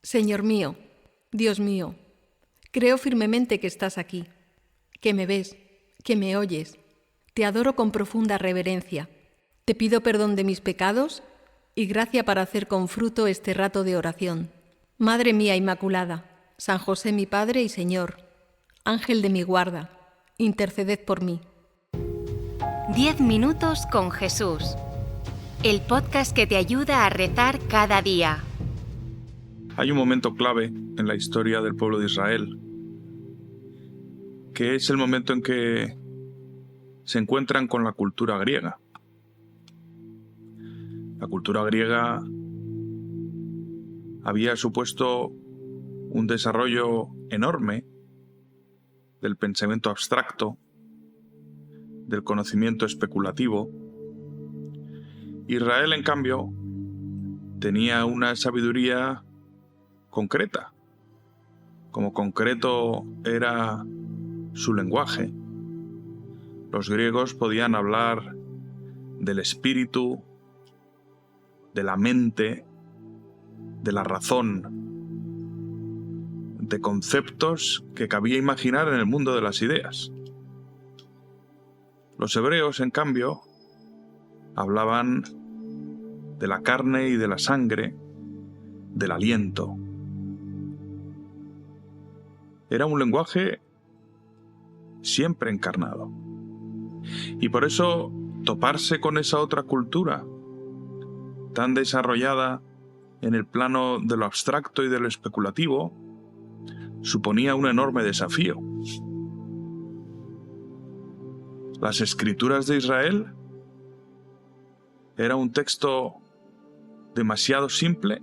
Señor mío, Dios mío, creo firmemente que estás aquí, que me ves, que me oyes. Te adoro con profunda reverencia. Te pido perdón de mis pecados y gracia para hacer con fruto este rato de oración. Madre mía Inmaculada, San José mi Padre y Señor, Ángel de mi guarda, interceded por mí. 10 minutos con Jesús. El podcast que te ayuda a rezar cada día. Hay un momento clave en la historia del pueblo de Israel, que es el momento en que se encuentran con la cultura griega. La cultura griega había supuesto un desarrollo enorme del pensamiento abstracto, del conocimiento especulativo. Israel, en cambio, tenía una sabiduría concreta. Como concreto era su lenguaje. Los griegos podían hablar del espíritu, de la mente, de la razón, de conceptos que cabía imaginar en el mundo de las ideas. Los hebreos, en cambio, hablaban de la carne y de la sangre, del aliento. Era un lenguaje siempre encarnado. Y por eso toparse con esa otra cultura tan desarrollada en el plano de lo abstracto y de lo especulativo suponía un enorme desafío. Las escrituras de Israel era un texto demasiado simple,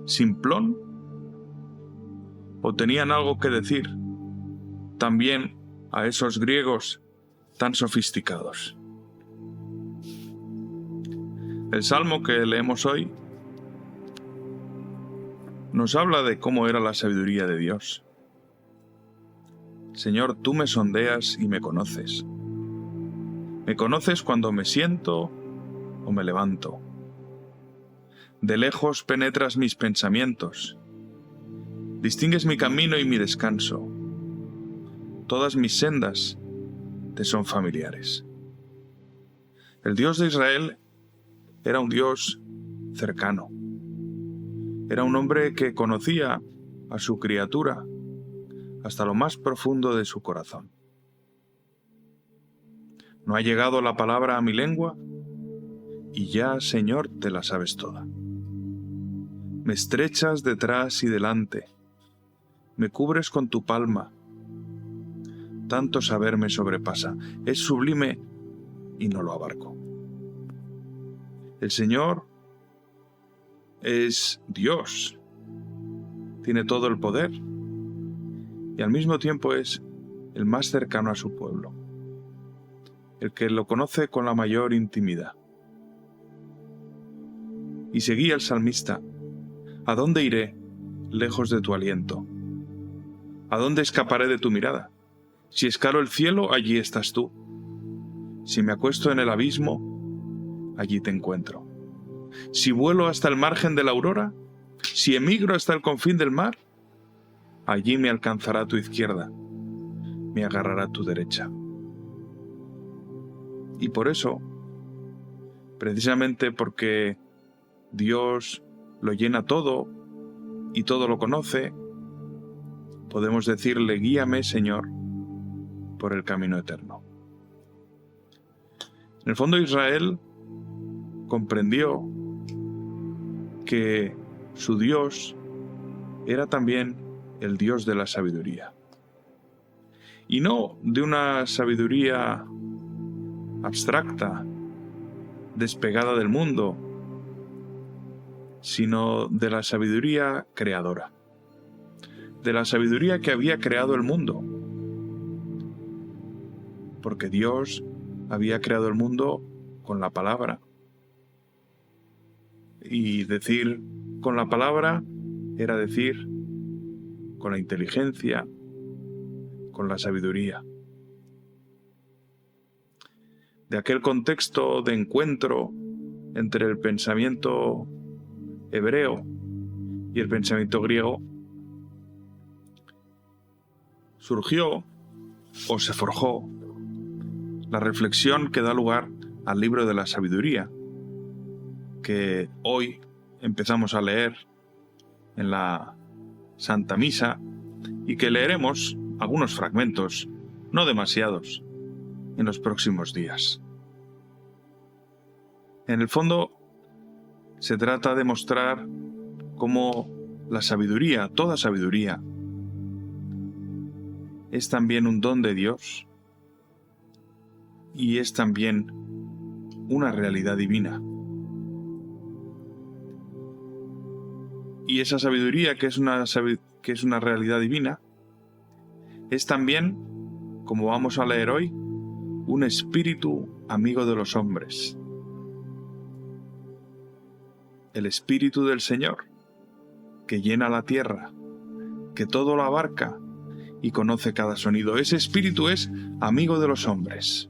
simplón, o tenían algo que decir también a esos griegos tan sofisticados. El salmo que leemos hoy nos habla de cómo era la sabiduría de Dios. Señor, tú me sondeas y me conoces. Me conoces cuando me siento o me levanto. De lejos penetras mis pensamientos. Distingues mi camino y mi descanso. Todas mis sendas te son familiares. El Dios de Israel era un Dios cercano. Era un hombre que conocía a su criatura hasta lo más profundo de su corazón. No ha llegado la palabra a mi lengua y ya, Señor, te la sabes toda. Me estrechas detrás y delante. Me cubres con tu palma. Tanto saber me sobrepasa. Es sublime y no lo abarco. El Señor es Dios. Tiene todo el poder y al mismo tiempo es el más cercano a su pueblo, el que lo conoce con la mayor intimidad. Y seguía el salmista: ¿a dónde iré lejos de tu aliento? ¿A dónde escaparé de tu mirada? Si escalo el cielo, allí estás tú. Si me acuesto en el abismo, allí te encuentro. Si vuelo hasta el margen de la aurora, si emigro hasta el confín del mar, allí me alcanzará tu izquierda, me agarrará tu derecha. Y por eso, precisamente porque Dios lo llena todo y todo lo conoce, podemos decirle: guíame, Señor, por el camino eterno. En el fondo, Israel comprendió que su Dios era también el Dios de la sabiduría. Y no de una sabiduría abstracta, despegada del mundo, sino de la sabiduría creadora, de la sabiduría que había creado el mundo. Porque Dios había creado el mundo con la palabra. Y decir con la palabra era decir con la inteligencia, con la sabiduría. De aquel contexto de encuentro entre el pensamiento hebreo y el pensamiento griego, surgió o se forjó la reflexión que da lugar al libro de la sabiduría, que hoy empezamos a leer en la Santa Misa y que leeremos algunos fragmentos, no demasiados, en los próximos días. En el fondo, se trata de mostrar cómo la sabiduría, toda sabiduría, es también un don de Dios y es también una realidad divina. Y esa sabiduría que es una realidad divina es también, como vamos a leer hoy, un espíritu amigo de los hombres. El espíritu del Señor, que llena la tierra, que todo lo abarca y conoce cada sonido. Ese espíritu es amigo de los hombres.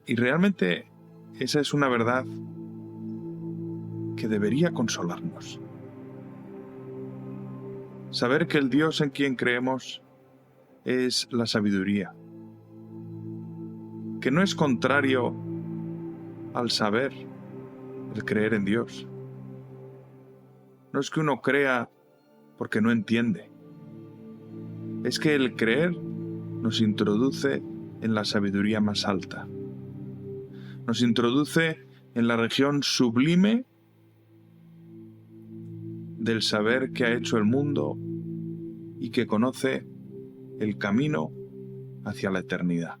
Y realmente esa es una verdad que debería consolarnos. Saber que el Dios en quien creemos es la sabiduría, que no es contrario al saber, el creer en Dios. No es que uno crea porque no entiende, es que el creer nos introduce en la sabiduría más alta, nos introduce en la región sublime del saber que ha hecho el mundo y que conoce el camino hacia la eternidad.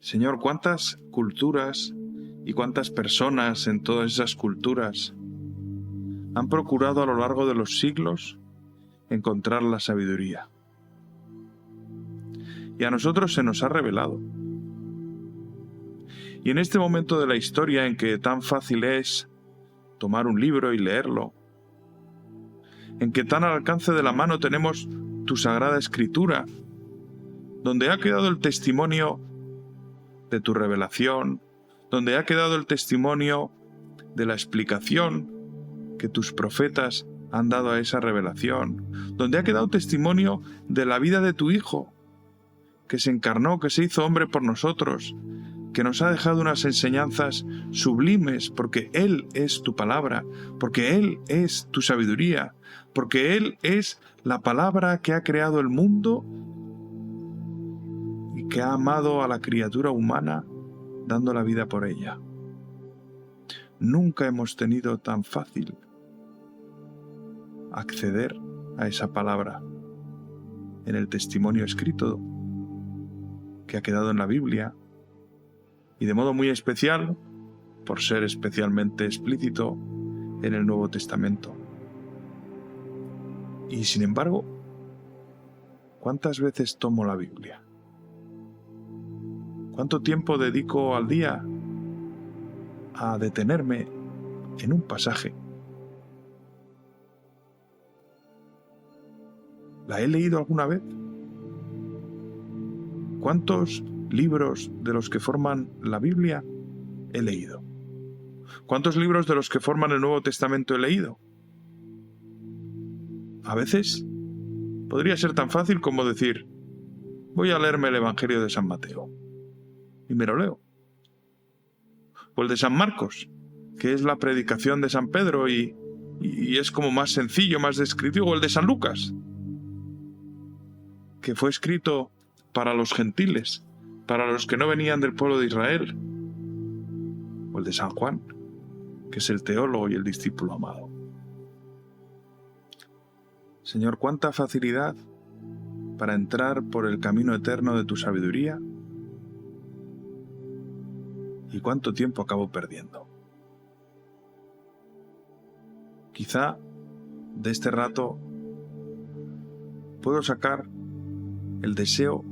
Señor, ¿cuántas culturas y cuántas personas en todas esas culturas han procurado a lo largo de los siglos encontrar la sabiduría? Y a nosotros se nos ha revelado. Y en este momento de la historia en que tan fácil es tomar un libro y leerlo, en que tan al alcance de la mano tenemos tu Sagrada Escritura, donde ha quedado el testimonio de tu revelación, donde ha quedado el testimonio de la explicación que tus profetas han dado a esa revelación, donde ha quedado testimonio de la vida de tu Hijo, que se encarnó, que se hizo hombre por nosotros, que nos ha dejado unas enseñanzas sublimes, porque Él es tu palabra, porque Él es tu sabiduría, porque Él es la palabra que ha creado el mundo y que ha amado a la criatura humana dando la vida por ella. Nunca hemos tenido tan fácil acceder a esa palabra en el testimonio escrito que ha quedado en la Biblia, y de modo muy especial, por ser especialmente explícito, en el Nuevo Testamento. Y sin embargo, ¿cuántas veces tomo la Biblia? ¿Cuánto tiempo dedico al día a detenerme en un pasaje? ¿La he leído alguna vez? ¿Cuántos libros de los que forman la Biblia he leído? ¿Cuántos libros de los que forman el Nuevo Testamento he leído? A veces podría ser tan fácil como decir, voy a leerme el Evangelio de San Mateo, y me lo leo. O el de San Marcos, que es la predicación de San Pedro y es como más sencillo, más descriptivo. O el de San Lucas, que fue escrito para los gentiles, para los que no venían del pueblo de Israel. O el de San Juan, que es el teólogo y el discípulo amado. Señor, cuánta facilidad para entrar por el camino eterno de tu sabiduría, y cuánto tiempo acabo perdiendo. Quizá de este rato puedo sacar el deseo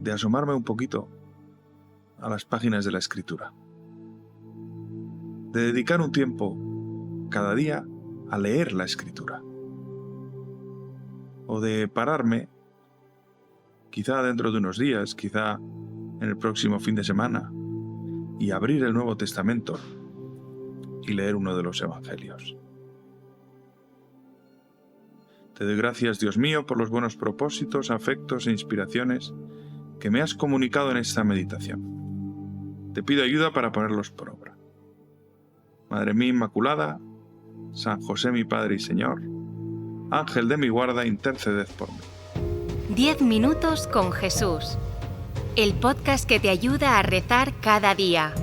de asomarme un poquito a las páginas de la Escritura, de dedicar un tiempo cada día a leer la Escritura, o de pararme, quizá dentro de unos días, quizá en el próximo fin de semana, y abrir el Nuevo Testamento y leer uno de los evangelios. Te doy gracias, Dios mío, por los buenos propósitos, afectos e inspiraciones que me has comunicado en esta meditación. Te pido ayuda para ponerlos por obra. Madre mía Inmaculada, San José mi Padre y Señor, Ángel de mi guarda, interceded por mí. 10 minutos con Jesús. El podcast que te ayuda a rezar cada día.